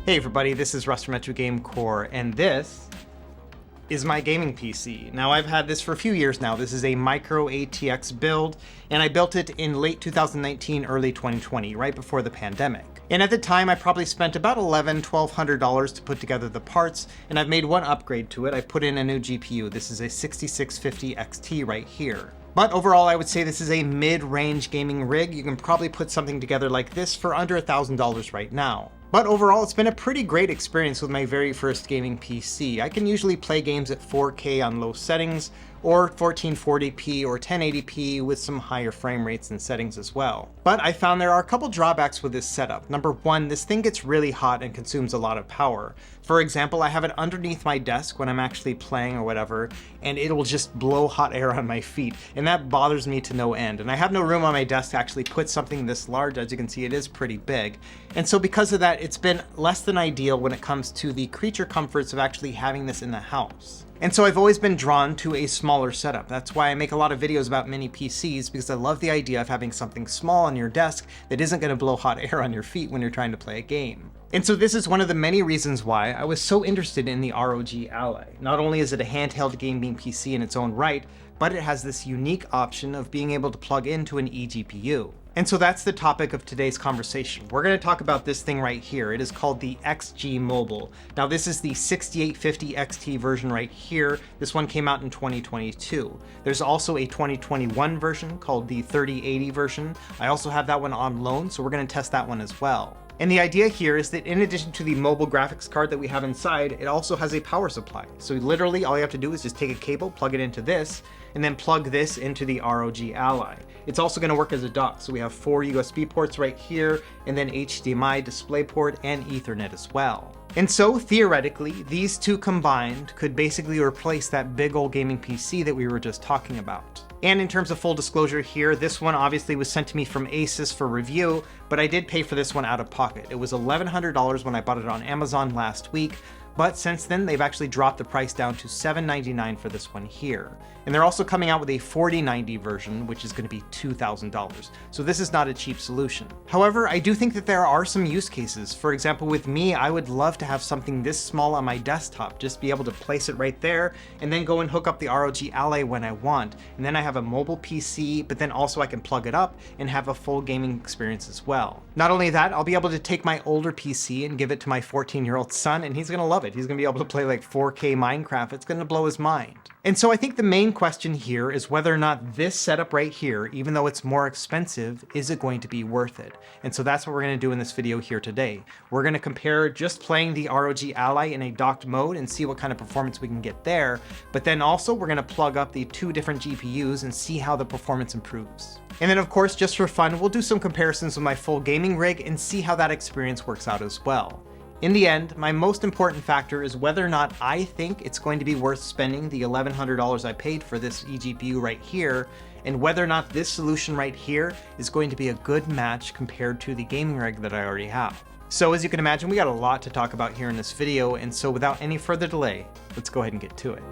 Hey everybody, this is Russ from Retro Game Core, and this is my gaming PC. Now I've had this for a few years now. This is a micro ATX build, and I built it in late 2019, early 2020, right before the pandemic. And at the time, I probably spent about $1,200 to put together the parts, and I've made one upgrade to it. I put in a new GPU. This is a 6650 XT right here. But overall, I would say this is a mid-range gaming rig. You can probably put something together like this for under $1,000 right now. But overall, it's been a pretty great experience with my very first gaming PC. I can usually play games at 4K on low settings, or 1440p or 1080p with some higher frame rates and settings as well. But I found there are a couple drawbacks with this setup. Number one, this thing gets really hot and consumes a lot of power. For example, I have it underneath my desk when I'm actually playing or whatever, and it will just blow hot air on my feet, and that bothers me to no end. And I have no room on my desk to actually put something this large. As you can see, it is pretty big. And so because of that, it's been less than ideal when it comes to the creature comforts of actually having this in the house. And so I've always been drawn to a smaller setup. That's why I make a lot of videos about mini PCs, because I love the idea of having something small on your desk that isn't going to blow hot air on your feet when you're trying to play a game. And so this is one of the many reasons why I was so interested in the ROG Ally. Not only is it a handheld gaming PC in its own right, but it has this unique option of being able to plug into an eGPU. And so that's the topic of today's conversation. We're going to talk about this thing right here. It is called the XG Mobile. Now this is the 6850 XT version right here. This one came out in 2022. There's also a 2021 version called the 3080 version. I also have that one on loan, so we're going to test that one as well. And the idea here is that in addition to the mobile graphics card that we have inside, it also has a power supply. So literally all you have to do is just take a cable, plug it into this, and then plug this into the ROG Ally. It's also going to work as a dock. So we have 4 USB ports right here, and then HDMI, DisplayPort, and Ethernet as well. And so theoretically, these two combined could basically replace that big old gaming PC that we were just talking about. And in terms of full disclosure here, this one obviously was sent to me from ASUS for review, but I did pay for this one out of pocket. It was $1,100 when I bought it on Amazon last week, but since then they've actually dropped the price down to $799 for this one here. And they're also coming out with a 4090 version, which is going to be $2,000. So this is not a cheap solution. However, I do think that there are some use cases. For example, with me, I would love to have something this small on my desktop, just be able to place it right there and then go and hook up the ROG Ally when I want. And then I have a mobile PC, but then also I can plug it up and have a full gaming experience as well. Not only that, I'll be able to take my older PC and give it to my 14-year-old son, and he's going to love it. He's going to be able to play like 4K Minecraft. It's going to blow his mind. And so I think the main question here is whether or not this setup right here, even though it's more expensive, is it going to be worth it? And so that's what we're going to do in this video here today. We're going to compare just playing the ROG Ally in a docked mode and see what kind of performance we can get there. But then also we're going to plug up the 2 different GPUs and see how the performance improves. And then of course, just for fun, we'll do some comparisons with my full gaming rig and see how that experience works out as well. In the end, my most important factor is whether or not I think it's going to be worth spending the $1,100 I paid for this eGPU right here, and whether or not this solution right here is going to be a good match compared to the gaming rig that I already have. So as you can imagine, we got a lot to talk about here in this video, and so without any further delay, let's go ahead and get to it.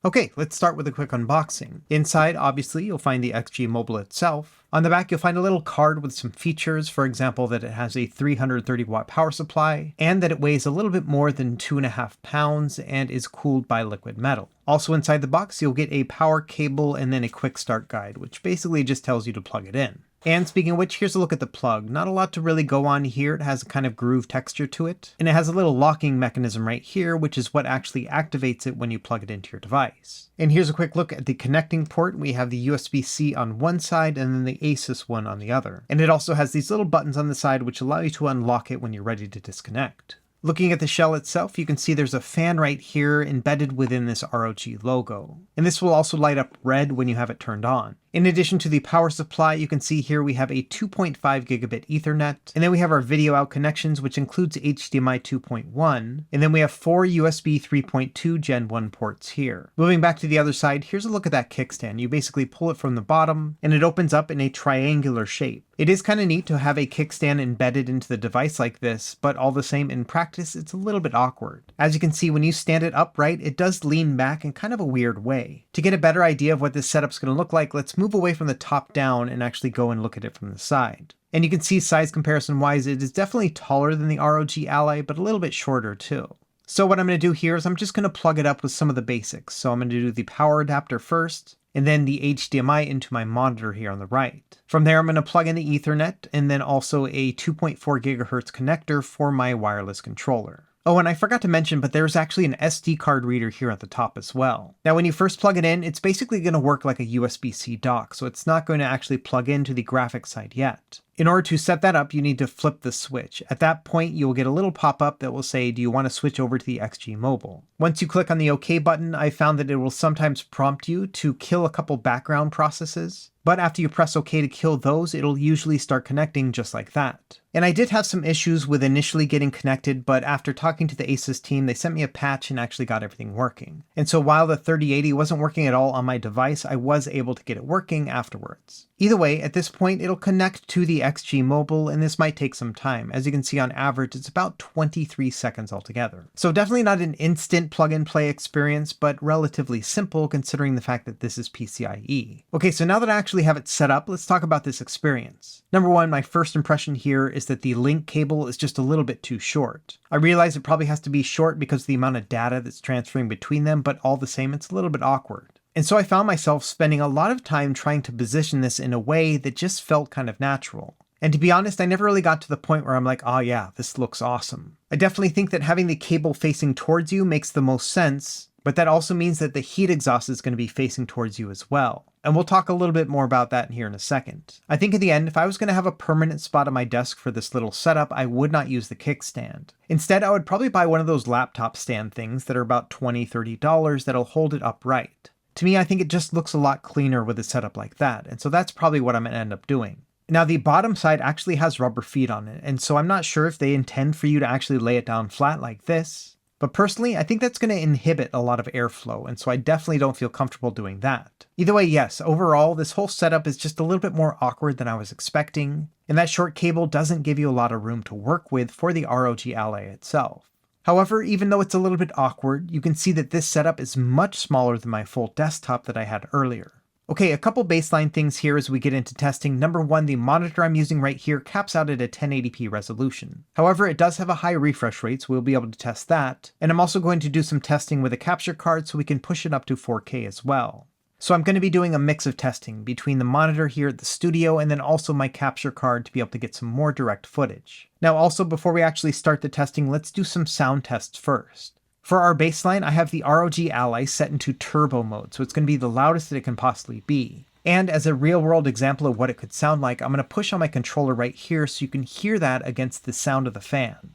Okay, let's start with a quick unboxing. Inside, obviously, you'll find the XG Mobile itself. On the back, you'll find a little card with some features, for example, that it has a 330 watt power supply, and that it weighs a little bit more than 2.5 pounds and is cooled by liquid metal. Also inside the box, you'll get a power cable and then a quick start guide, which basically just tells you to plug it in. And speaking of which, here's a look at the plug. Not a lot to really go on here. It has a kind of groove texture to it. And it has a little locking mechanism right here, which is what actually activates it when you plug it into your device. And here's a quick look at the connecting port. We have the USB-C on one side and then the ASUS one on the other. And it also has these little buttons on the side which allow you to unlock it when you're ready to disconnect. Looking at the shell itself, you can see there's a fan right here embedded within this ROG logo. And this will also light up red when you have it turned on. In addition to the power supply, you can see here we have a 2.5 gigabit Ethernet, and then we have our video out connections, which includes HDMI 2.1, and then we have 4 USB 3.2 Gen 1 ports here. Moving back to the other side, here's a look at that kickstand. You basically pull it from the bottom, and it opens up in a triangular shape. It is kind of neat to have a kickstand embedded into the device like this, but all the same, in practice, it's a little bit awkward. As you can see, when you stand it upright, it does lean back in kind of a weird way. To get a better idea of what this setup's going to look like, let's move away from the top down and actually go and look at it from the side. And you can see size comparison wise, it is definitely taller than the ROG Ally, but a little bit shorter too. So what I'm going to do here is I'm just going to plug it up with some of the basics. So I'm going to do the power adapter first, and then the HDMI into my monitor here on the right. From there, I'm going to plug in the Ethernet, and then also a 2.4 gigahertz connector for my wireless controller. Oh, and I forgot to mention, but there's actually an SD card reader here at the top as well. Now, when you first plug it in, it's basically going to work like a USB-C dock, so it's not going to actually plug into the graphics side yet. In order to set that up, you need to flip the switch. At that point, you will get a little pop-up that will say, do you want to switch over to the XG Mobile? Once you click on the OK button, I found that it will sometimes prompt you to kill a couple background processes. But after you press OK to kill those, it'll usually start connecting just like that. And I did have some issues with initially getting connected, but after talking to the ASUS team, they sent me a patch and actually got everything working. And so while the 3080 wasn't working at all on my device, I was able to get it working afterwards. Either way, at this point, it'll connect to the XG Mobile, and this might take some time. As you can see, on average, it's about 23 seconds altogether. So definitely not an instant plug-and-play experience, but relatively simple considering the fact that this is PCIe. Okay, so now that I actually have it set up, let's talk about this experience. Number one, my first impression here is that the link cable is just a little bit too short. I realize it probably has to be short because of the amount of data that's transferring between them, but all the same, it's a little bit awkward. And so I found myself spending a lot of time trying to position this in a way that just felt kind of natural. And to be honest, I never really got to the point where I'm like, oh yeah, this looks awesome. I definitely think that having the cable facing towards you makes the most sense, but that also means that the heat exhaust is going to be facing towards you as well. And we'll talk a little bit more about that here in a second. I think in the end, if I was going to have a permanent spot on my desk for this little setup, I would not use the kickstand. Instead, I would probably buy one of those laptop stand things that are about $20, $30 that'll hold it upright. To me, I think it just looks a lot cleaner with a setup like that, and so that's probably what I'm going to end up doing. Now, the bottom side actually has rubber feet on it, and so I'm not sure if they intend for you to actually lay it down flat like this. But personally, I think that's going to inhibit a lot of airflow, and so I definitely don't feel comfortable doing that. Either way, yes, overall, this whole setup is just a little bit more awkward than I was expecting, and that short cable doesn't give you a lot of room to work with for the ROG Ally itself. However, even though it's a little bit awkward, you can see that this setup is much smaller than my full desktop that I had earlier. Okay, a couple baseline things here as we get into testing. Number one, the monitor I'm using right here caps out at a 1080p resolution. However, it does have a high refresh rate, so we'll be able to test that. And I'm also going to do some testing with a capture card so we can push it up to 4K as well. So I'm going to be doing a mix of testing between the monitor here at the studio and then also my capture card to be able to get some more direct footage. Now also, before we actually start the testing, let's do some sound tests first. For our baseline, I have the ROG Ally set into turbo mode, so it's going to be the loudest that it can possibly be. And as a real-world example of what it could sound like, I'm going to push on my controller right here so you can hear that against the sound of the fan.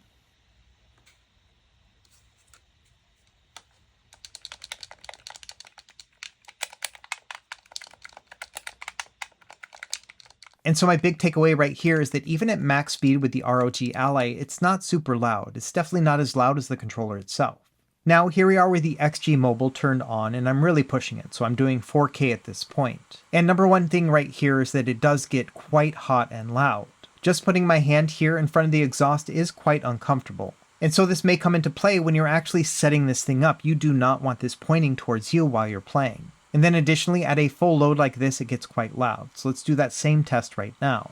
And so my big takeaway right here is that even at max speed with the ROG Ally, it's not super loud. It's definitely not as loud as the controller itself. Now here we are with the XG Mobile turned on, and I'm really pushing it, so I'm doing 4K at this point. And number one thing right here is that it does get quite hot and loud. Just putting my hand here in front of the exhaust is quite uncomfortable. And so this may come into play when you're actually setting this thing up. You do not want this pointing towards you while you're playing. And then additionally, at a full load like this, it gets quite loud. So let's do that same test right now.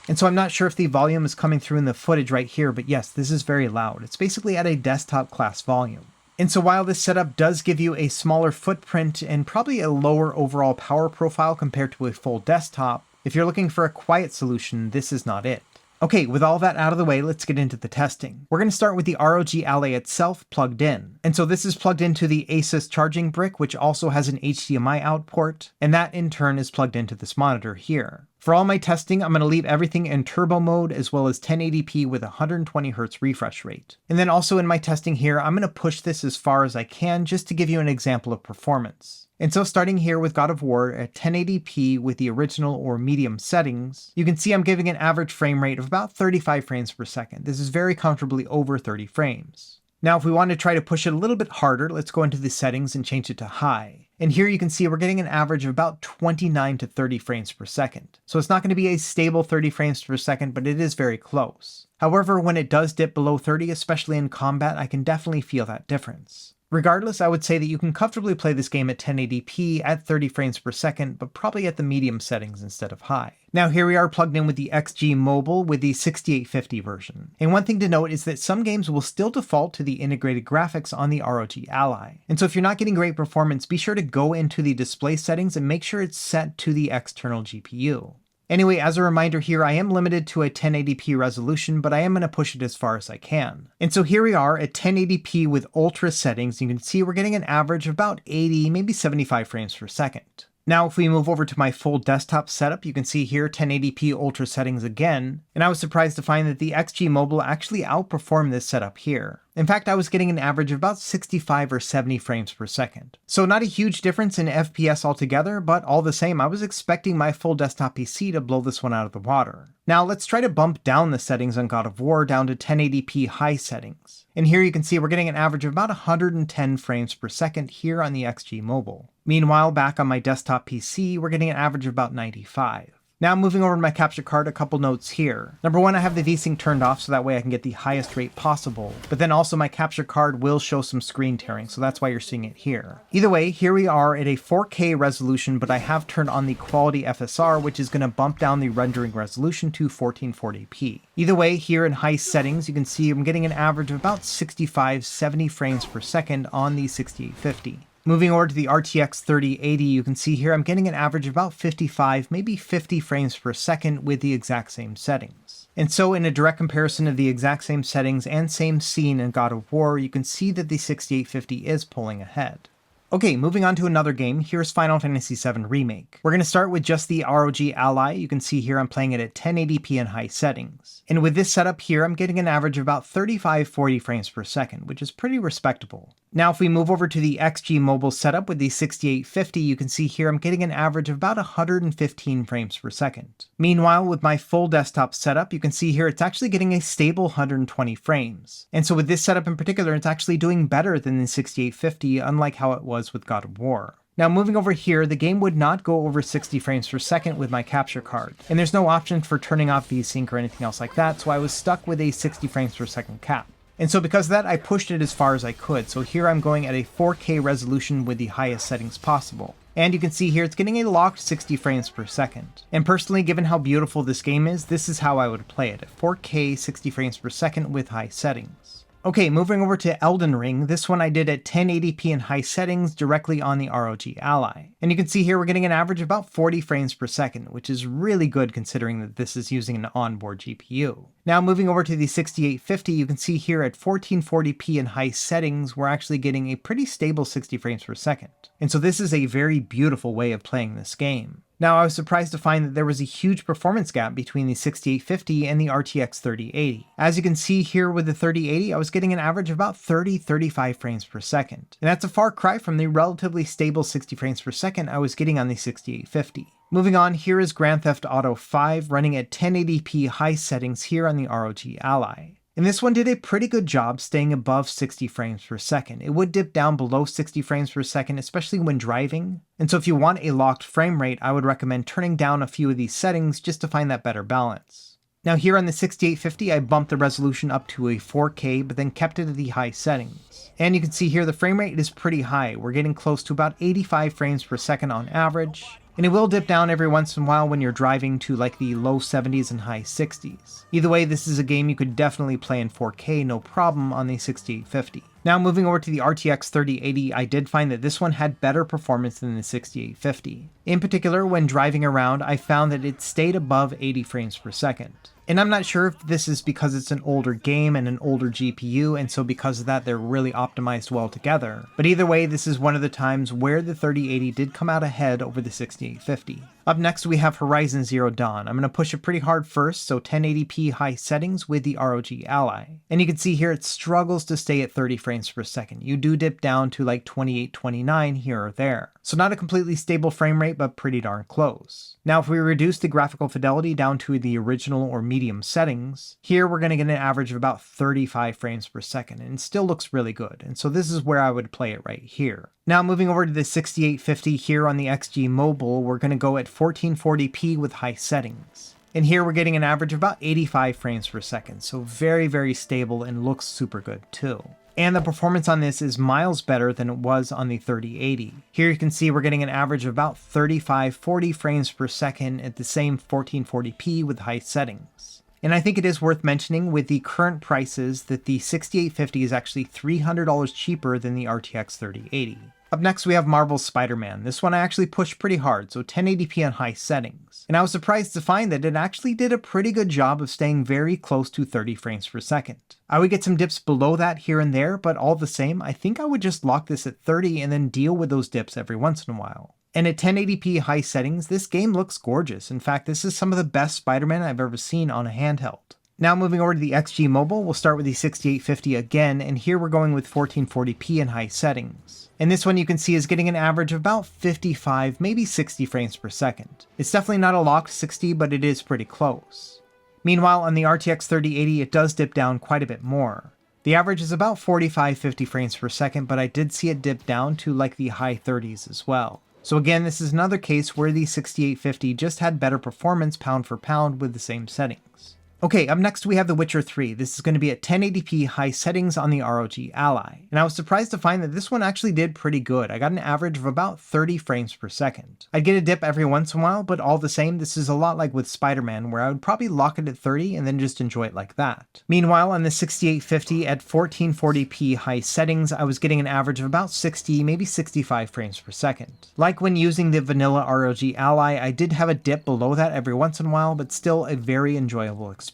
And so I'm not sure if the volume is coming through in the footage right here, but yes, this is very loud. It's basically at a desktop class volume. And so while this setup does give you a smaller footprint and probably a lower overall power profile compared to a full desktop, if you're looking for a quiet solution, this is not it. Okay, with all that out of the way, let's get into the testing. We're going to start with the ROG Ally itself plugged in. And so this is plugged into the ASUS charging brick, which also has an HDMI out port, and that in turn is plugged into this monitor here. For all my testing, I'm going to leave everything in turbo mode as well as 1080p with 120Hz refresh rate. And then also in my testing here, I'm going to push this as far as I can just to give you an example of performance. And so starting here with God of War at 1080p with the original or medium settings, you can see I'm giving an average frame rate of about 35 frames per second. This is very comfortably over 30 frames. Now, if we want to try to push it a little bit harder, let's go into the settings and change it to high. And here you can see we're getting an average of about 29 to 30 frames per second. So it's not going to be a stable 30 frames per second, but it is very close. However, when it does dip below 30, especially in combat, I can definitely feel that difference. Regardless, I would say that you can comfortably play this game at 1080p at 30 frames per second, but probably at the medium settings instead of high. Now here we are plugged in with the XG Mobile with the 6850 version. And one thing to note is that some games will still default to the integrated graphics on the ROG Ally. And so if you're not getting great performance, be sure to go into the display settings and make sure it's set to the external GPU. Anyway, as a reminder here, I am limited to a 1080p resolution, but I am going to push it as far as I can. And so here we are at 1080p with ultra settings. You can see we're getting an average of about 80, maybe 75 frames per second. Now, if we move over to my full desktop setup, you can see here 1080p ultra settings again, and I was surprised to find that the XG Mobile actually outperformed this setup here. In fact, I was getting an average of about 65 or 70 frames per second. So not a huge difference in FPS altogether, but all the same, I was expecting my full desktop PC to blow this one out of the water. Now let's try to bump down the settings on God of War down to 1080p high settings. And here you can see we're getting an average of about 110 frames per second here on the XG Mobile. Meanwhile, back on my desktop PC, we're getting an average of about 95. Now moving over to my capture card, a couple notes here. Number one, I have the VSync turned off so that way I can get the highest rate possible. But then also my capture card will show some screen tearing, so that's why you're seeing it here. Either way, here we are at a 4K resolution, but I have turned on the quality FSR, which is going to bump down the rendering resolution to 1440p. Either way, here in high settings, you can see I'm getting an average of about 65-70 frames per second on the 6850. Moving over to the RTX 3080, you can see here I'm getting an average of about 55, maybe 50 frames per second with the exact same settings. And so in a direct comparison of the exact same settings and same scene in God of War, you can see that the 6850 is pulling ahead. Okay, moving on to another game, here's Final Fantasy VII Remake. We're going to start with just the ROG Ally. You can see here I'm playing it at 1080p in high settings. And with this setup here, I'm getting an average of about 35-40 frames per second, which is pretty respectable. Now if we move over to the XG Mobile setup with the 6850, you can see here I'm getting an average of about 115 frames per second. Meanwhile, with my full desktop setup, you can see here it's actually getting a stable 120 frames. And so with this setup in particular, it's actually doing better than the 6850, unlike how it was with God of War. Now moving over here, the game would not go over 60 frames per second with my capture card, and there's no option for turning off VSync or anything else like that, so I was stuck with a 60 frames per second cap. And so because of that, I pushed it as far as I could, so here I'm going at a 4K resolution with the highest settings possible. And you can see here it's getting a locked 60 frames per second. And personally, given how beautiful this game is, this is how I would play it, at 4K 60 frames per second with high settings. Okay, moving over to Elden Ring, this one I did at 1080p in high settings directly on the ROG Ally. And you can see here we're getting an average of about 40 frames per second, which is really good considering that this is using an onboard GPU. Now moving over to the 6850, you can see here at 1440p in high settings, we're actually getting a pretty stable 60 frames per second. And so this is a very beautiful way of playing this game. Now, I was surprised to find that there was a huge performance gap between the 6850 and the RTX 3080. As you can see here with the 3080, I was getting an average of about 30-35 frames per second. And that's a far cry from the relatively stable 60 frames per second I was getting on the 6850. Moving on, here is Grand Theft Auto 5 running at 1080p high settings here on the ROG Ally. And this one did a pretty good job staying above 60 frames per second. It would dip down below 60 frames per second, especially when driving. And so if you want a locked frame rate, I would recommend turning down a few of these settings just to find that better balance. Now here on the 6850, I bumped the resolution up to a 4K, but then kept it at the high settings. And you can see here the frame rate is pretty high. We're getting close to about 85 frames per second on average. And it will dip down every once in a while when you're driving to like the low 70s and high 60s. Either way, this is a game you could definitely play in 4K no problem on the 6850. Now moving over to the RTX 3080, I did find that this one had better performance than the 6850. In particular, when driving around, I found that it stayed above 80 frames per second. And I'm not sure if this is because it's an older game and an older GPU, and so because of that they're really optimized well together. But either way, this is one of the times where the 3080 did come out ahead over the 6850. Up next we have Horizon Zero Dawn. I'm going to push it pretty hard first, so 1080p high settings with the ROG Ally. And you can see here it struggles to stay at 30 frames per second. You do dip down to like 28, 29 here or there. So not a completely stable frame rate, but pretty darn close. Now if we reduce the graphical fidelity down to the original or medium settings, here we're going to get an average of about 35 frames per second, and it still looks really good. And so this is where I would play it right here. Now moving over to the 6850 here on the XG Mobile, we're going to go at 1440p with high settings. And here we're getting an average of about 85 frames per second, so very, very stable and looks super good too. And the performance on this is miles better than it was on the 3080. Here you can see we're getting an average of about 35-40 frames per second at the same 1440p with high settings. And I think it is worth mentioning with the current prices that the 6850 is actually $300 cheaper than the RTX 3080. Up next we have Marvel's Spider-Man. This one I actually pushed pretty hard, so 1080p on high settings. And I was surprised to find that it actually did a pretty good job of staying very close to 30 frames per second. I would get some dips below that here and there, but all the same, I think I would just lock this at 30 and then deal with those dips every once in a while. And at 1080p high settings, this game looks gorgeous. In fact, this is some of the best Spider-Man I've ever seen on a handheld. Now moving over to the XG Mobile, we'll start with the 6850 again, and here we're going with 1440p in high settings. And this one you can see is getting an average of about 55, maybe 60 frames per second. It's definitely not a locked 60, but it is pretty close. Meanwhile, on the RTX 3080, it does dip down quite a bit more. The average is about 45-50 frames per second, but I did see it dip down to like the high 30s as well. So again, this is another case where the 6850 just had better performance pound for pound with the same settings. Okay, up next we have The Witcher 3. This is going to be at 1080p high settings on the ROG Ally. And I was surprised to find that this one actually did pretty good. I got an average of about 30 frames per second. I'd get a dip every once in a while, but all the same, this is a lot like with Spider-Man, where I would probably lock it at 30 and then just enjoy it like that. Meanwhile, on the 6850 at 1440p high settings, I was getting an average of about 60, maybe 65 frames per second. Like when using the vanilla ROG Ally, I did have a dip below that every once in a while, but still a very enjoyable experience.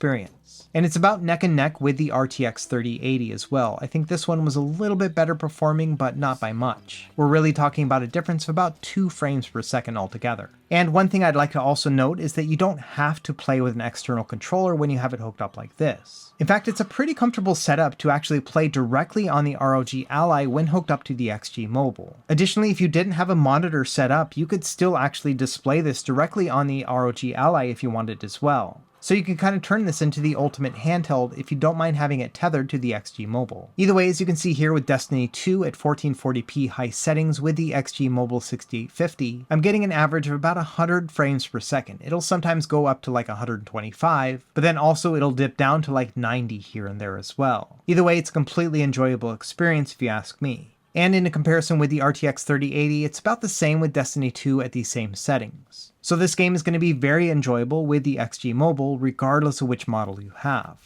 And it's about neck and neck with the RTX 3080 as well. I think this one was a little bit better performing, but not by much. We're really talking about a difference of about 2 frames per second altogether. And one thing I'd like to also note is that you don't have to play with an external controller when you have it hooked up like this. In fact, it's a pretty comfortable setup to actually play directly on the ROG Ally when hooked up to the XG Mobile. Additionally, if you didn't have a monitor set up, you could still actually display this directly on the ROG Ally if you wanted as well. So you can kind of turn this into the ultimate handheld if you don't mind having it tethered to the XG Mobile. Either way, as you can see here with Destiny 2 at 1440p high settings with the XG Mobile 6850, I'm getting an average of about 100 frames per second. It'll sometimes go up to like 125, but then also it'll dip down to like 90 here and there as well. Either way, it's a completely enjoyable experience if you ask me. And in a comparison with the RTX 3080, it's about the same with Destiny 2 at these same settings. So this game is going to be very enjoyable with the XG Mobile, regardless of which model you have.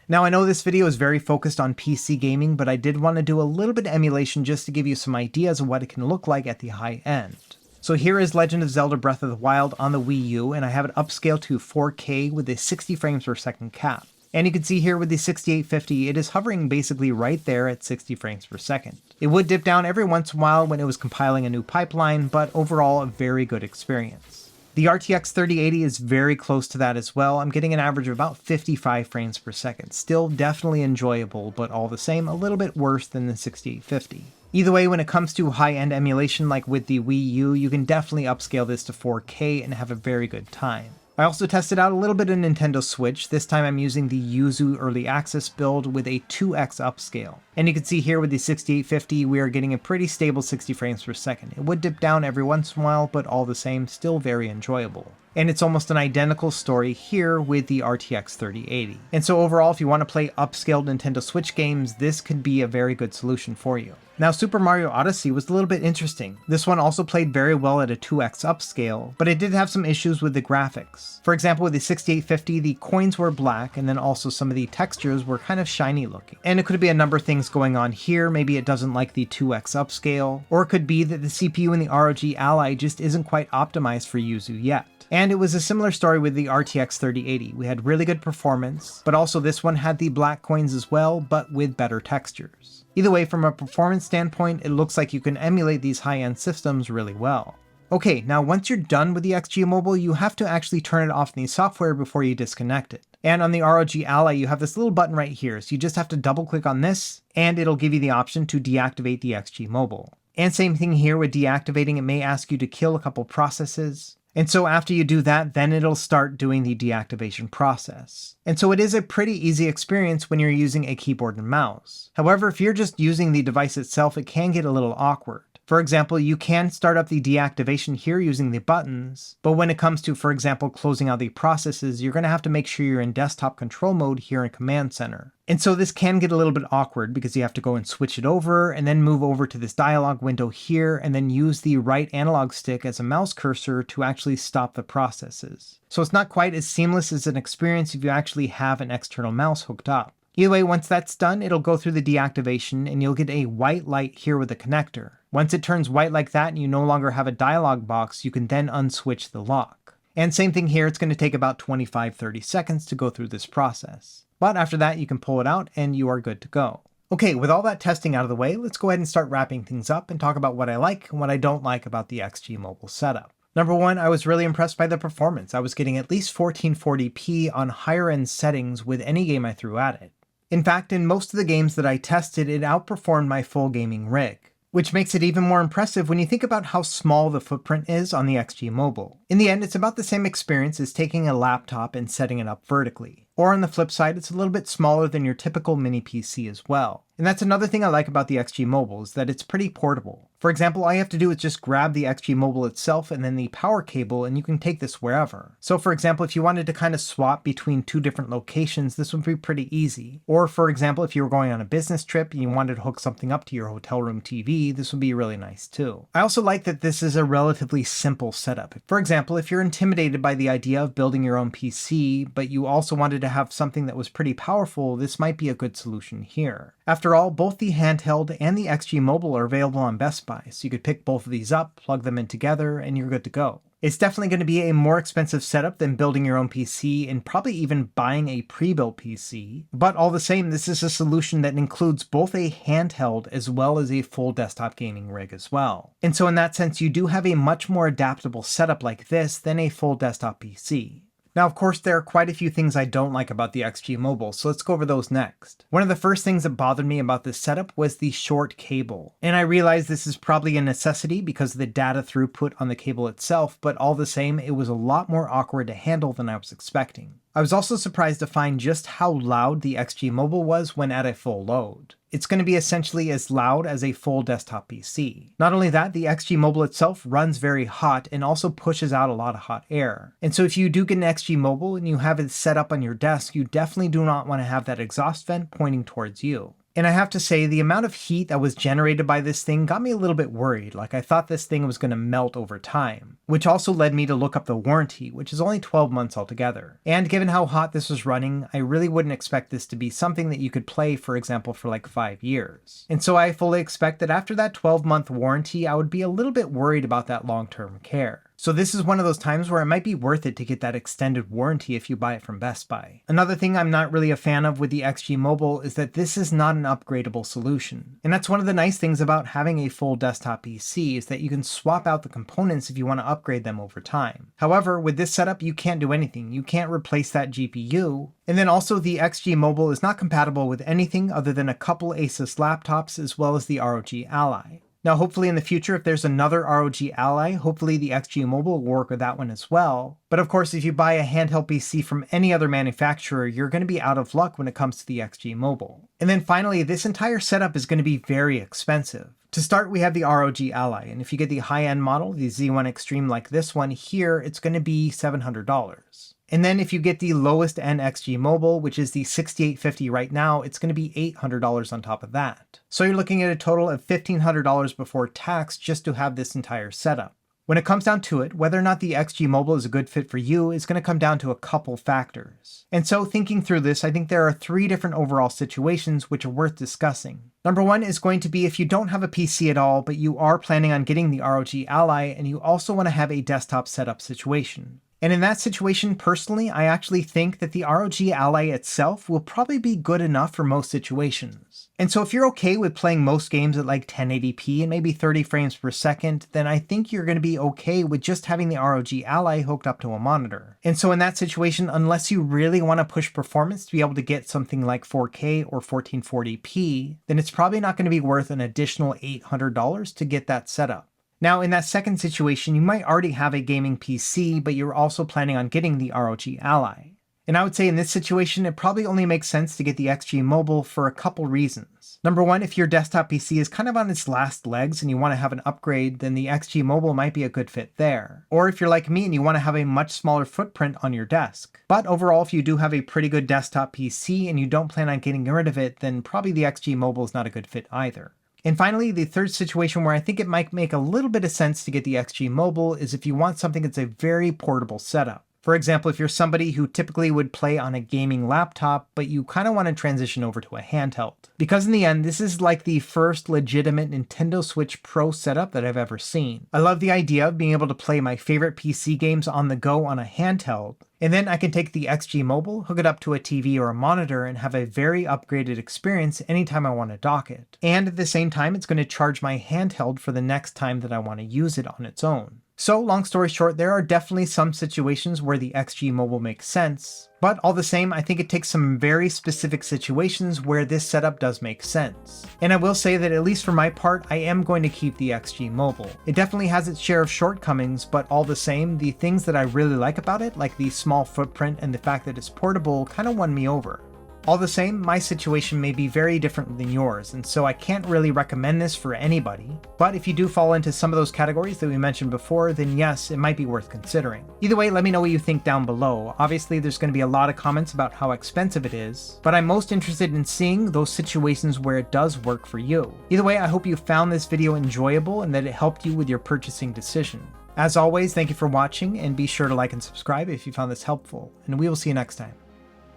Now I know this video is very focused on PC gaming, but I did want to do a little bit of emulation just to give you some ideas of what it can look like at the high end. So here is Legend of Zelda Breath of the Wild on the Wii U, and I have it upscaled to 4K with a 60 frames per second cap. And you can see here with the 6850, it is hovering basically right there at 60 frames per second. It would dip down every once in a while when it was compiling a new pipeline, but overall a very good experience. The RTX 3080 is very close to that as well. I'm getting an average of about 55 frames per second. Still definitely enjoyable, but all the same, a little bit worse than the 6850. Either way, when it comes to high-end emulation like with the Wii U, you can definitely upscale this to 4K and have a very good time. I also tested out a little bit of Nintendo Switch. This time I'm using the Yuzu Early Access build with a 2x upscale. And you can see here with the 6850, we are getting a pretty stable 60 frames per second. It would dip down every once in a while, but all the same, still very enjoyable. And it's almost an identical story here with the RTX 3080. And so overall, if you want to play upscaled Nintendo Switch games, this could be a very good solution for you. Now, Super Mario Odyssey was a little bit interesting. This one also played very well at a 2x upscale, but it did have some issues with the graphics. For example, with the 6850, the coins were black, and then also some of the textures were kind of shiny looking. And it could be a number of things going on here. Maybe it doesn't like the 2x upscale, or it could be that the CPU in the ROG Ally just isn't quite optimized for Yuzu yet. And it was a similar story with the RTX 3080. We had really good performance, but also this one had the black coins as well, but with better textures. Either way, from a performance standpoint, it looks like you can emulate these high-end systems really well. Okay, now once you're done with the XG Mobile, you have to actually turn it off in the software before you disconnect it. And on the ROG Ally, you have this little button right here, so you just have to double click on this, and it'll give you the option to deactivate the XG Mobile. And same thing here with deactivating, it may ask you to kill a couple processes. And so after you do that, then it'll start doing the deactivation process. And so it is a pretty easy experience when you're using a keyboard and mouse. However, if you're just using the device itself, it can get a little awkward. For example, you can start up the deactivation here using the buttons, but when it comes to, for example, closing out the processes, you're going to have to make sure you're in desktop control mode here in Command Center. And so this can get a little bit awkward because you have to go and switch it over and then move over to this dialog window here and then use the right analog stick as a mouse cursor to actually stop the processes. So it's not quite as seamless as an experience if you actually have an external mouse hooked up. Either way, once that's done, it'll go through the deactivation and you'll get a white light here with a connector. Once it turns white like that and you no longer have a dialog box, you can then unswitch the lock. And same thing here, it's going to take about 25-30 seconds to go through this process. But after that, you can pull it out and you are good to go. Okay, with all that testing out of the way, let's go ahead and start wrapping things up and talk about what I like and what I don't like about the XG Mobile setup. Number one, I was really impressed by the performance. I was getting at least 1440p on higher end settings with any game I threw at it. In fact, in most of the games that I tested, it outperformed my full gaming rig, which makes it even more impressive when you think about how small the footprint is on the XG Mobile. In the end, it's about the same experience as taking a laptop and setting it up vertically. Or on the flip side, it's a little bit smaller than your typical mini PC as well. And that's another thing I like about the XG Mobile is that it's pretty portable. For example, all you have to do is just grab the XG Mobile itself and then the power cable and you can take this wherever. So for example, if you wanted to kind of swap between two different locations, this would be pretty easy. Or for example, if you were going on a business trip and you wanted to hook something up to your hotel room TV, this would be really nice too. I also like that this is a relatively simple setup. For example, if you're intimidated by the idea of building your own PC, but you also wanted to have something that was pretty powerful, this might be a good solution here. After all, both the handheld and the XG Mobile are available on Best Buy, so you could pick both of these up, plug them in together, and you're good to go. It's definitely going to be a more expensive setup than building your own PC and probably even buying a pre-built PC, but all the same, this is a solution that includes both a handheld as well as a full desktop gaming rig as well. And so in that sense, you do have a much more adaptable setup like this than a full desktop PC. Now, of course, there are quite a few things I don't like about the XG Mobile, so let's go over those next. One of the first things that bothered me about this setup was the short cable. And I realize this is probably a necessity because of the data throughput on the cable itself, but all the same, it was a lot more awkward to handle than I was expecting. I was also surprised to find just how loud the XG Mobile was when at a full load. It's going to be essentially as loud as a full desktop PC. Not only that, the XG Mobile itself runs very hot and also pushes out a lot of hot air. And so if you do get an XG Mobile and you have it set up on your desk, you definitely do not want to have that exhaust vent pointing towards you. And I have to say, the amount of heat that was generated by this thing got me a little bit worried, like I thought this thing was going to melt over time, which also led me to look up the warranty, which is only 12 months altogether. And given how hot this was running, I really wouldn't expect this to be something that you could play, for example, for like 5 years. And so I fully expect that after that 12-month warranty, I would be a little bit worried about that long-term care. So this is one of those times where it might be worth it to get that extended warranty if you buy it from Best Buy. Another thing I'm not really a fan of with the XG Mobile is that this is not an upgradable solution. And that's one of the nice things about having a full desktop PC is that you can swap out the components if you want to upgrade them over time. However, with this setup, you can't do anything. You can't replace that GPU. And then also the XG Mobile is not compatible with anything other than a couple ASUS laptops as well as the ROG Ally. Now, hopefully in the future, if there's another ROG Ally, hopefully the XG Mobile will work with that one as well. But of course, if you buy a handheld PC from any other manufacturer, you're going to be out of luck when it comes to the XG Mobile. And then finally, this entire setup is going to be very expensive. To start, we have the ROG Ally, and if you get the high-end model, the Z1 Extreme like this one here, it's going to be $700. And then if you get the lowest end XG Mobile, which is the 6850 right now, it's going to be $800 on top of that. So you're looking at a total of $1,500 before tax just to have this entire setup. When it comes down to it, whether or not the XG Mobile is a good fit for you is going to come down to a couple factors. And so thinking through this, I think there are 3 different overall situations which are worth discussing. Number one is going to be if you don't have a PC at all, but you are planning on getting the ROG Ally and you also want to have a desktop setup situation. And in that situation, personally, I actually think that the ROG Ally itself will probably be good enough for most situations. And so if you're okay with playing most games at like 1080p and maybe 30 frames per second, then I think you're going to be okay with just having the ROG Ally hooked up to a monitor. And so in that situation, unless you really want to push performance to be able to get something like 4K or 1440p, then it's probably not going to be worth an additional $800 to get that set up. Now, in that second situation, you might already have a gaming PC, but you're also planning on getting the ROG Ally. And I would say in this situation, it probably only makes sense to get the XG Mobile for a couple reasons. Number one, if your desktop PC is kind of on its last legs and you want to have an upgrade, then the XG Mobile might be a good fit there. Or if you're like me and you want to have a much smaller footprint on your desk. But overall, if you do have a pretty good desktop PC and you don't plan on getting rid of it, then probably the XG Mobile is not a good fit either. And finally, the third situation where I think it might make a little bit of sense to get the XG Mobile is if you want something that's a very portable setup. For example, if you're somebody who typically would play on a gaming laptop, but you kind of want to transition over to a handheld. Because in the end, this is like the first legitimate Nintendo Switch Pro setup that I've ever seen. I love the idea of being able to play my favorite PC games on the go on a handheld, and then I can take the XG Mobile, hook it up to a TV or a monitor, and have a very upgraded experience anytime I want to dock it. And at the same time, it's going to charge my handheld for the next time that I want to use it on its own. So long story short, there are definitely some situations where the XG Mobile makes sense, but all the same, I think it takes some very specific situations where this setup does make sense. And I will say that at least for my part, I am going to keep the XG Mobile. It definitely has its share of shortcomings, but all the same, the things that I really like about it, like the small footprint and the fact that it's portable, kind of won me over. All the same, my situation may be very different than yours, and so I can't really recommend this for anybody. But if you do fall into some of those categories that we mentioned before, then yes, it might be worth considering. Either way, let me know what you think down below. Obviously, there's going to be a lot of comments about how expensive it is, but I'm most interested in seeing those situations where it does work for you. Either way, I hope you found this video enjoyable and that it helped you with your purchasing decision. As always, thank you for watching, and be sure to like and subscribe if you found this helpful, and we will see you next time.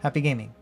Happy gaming.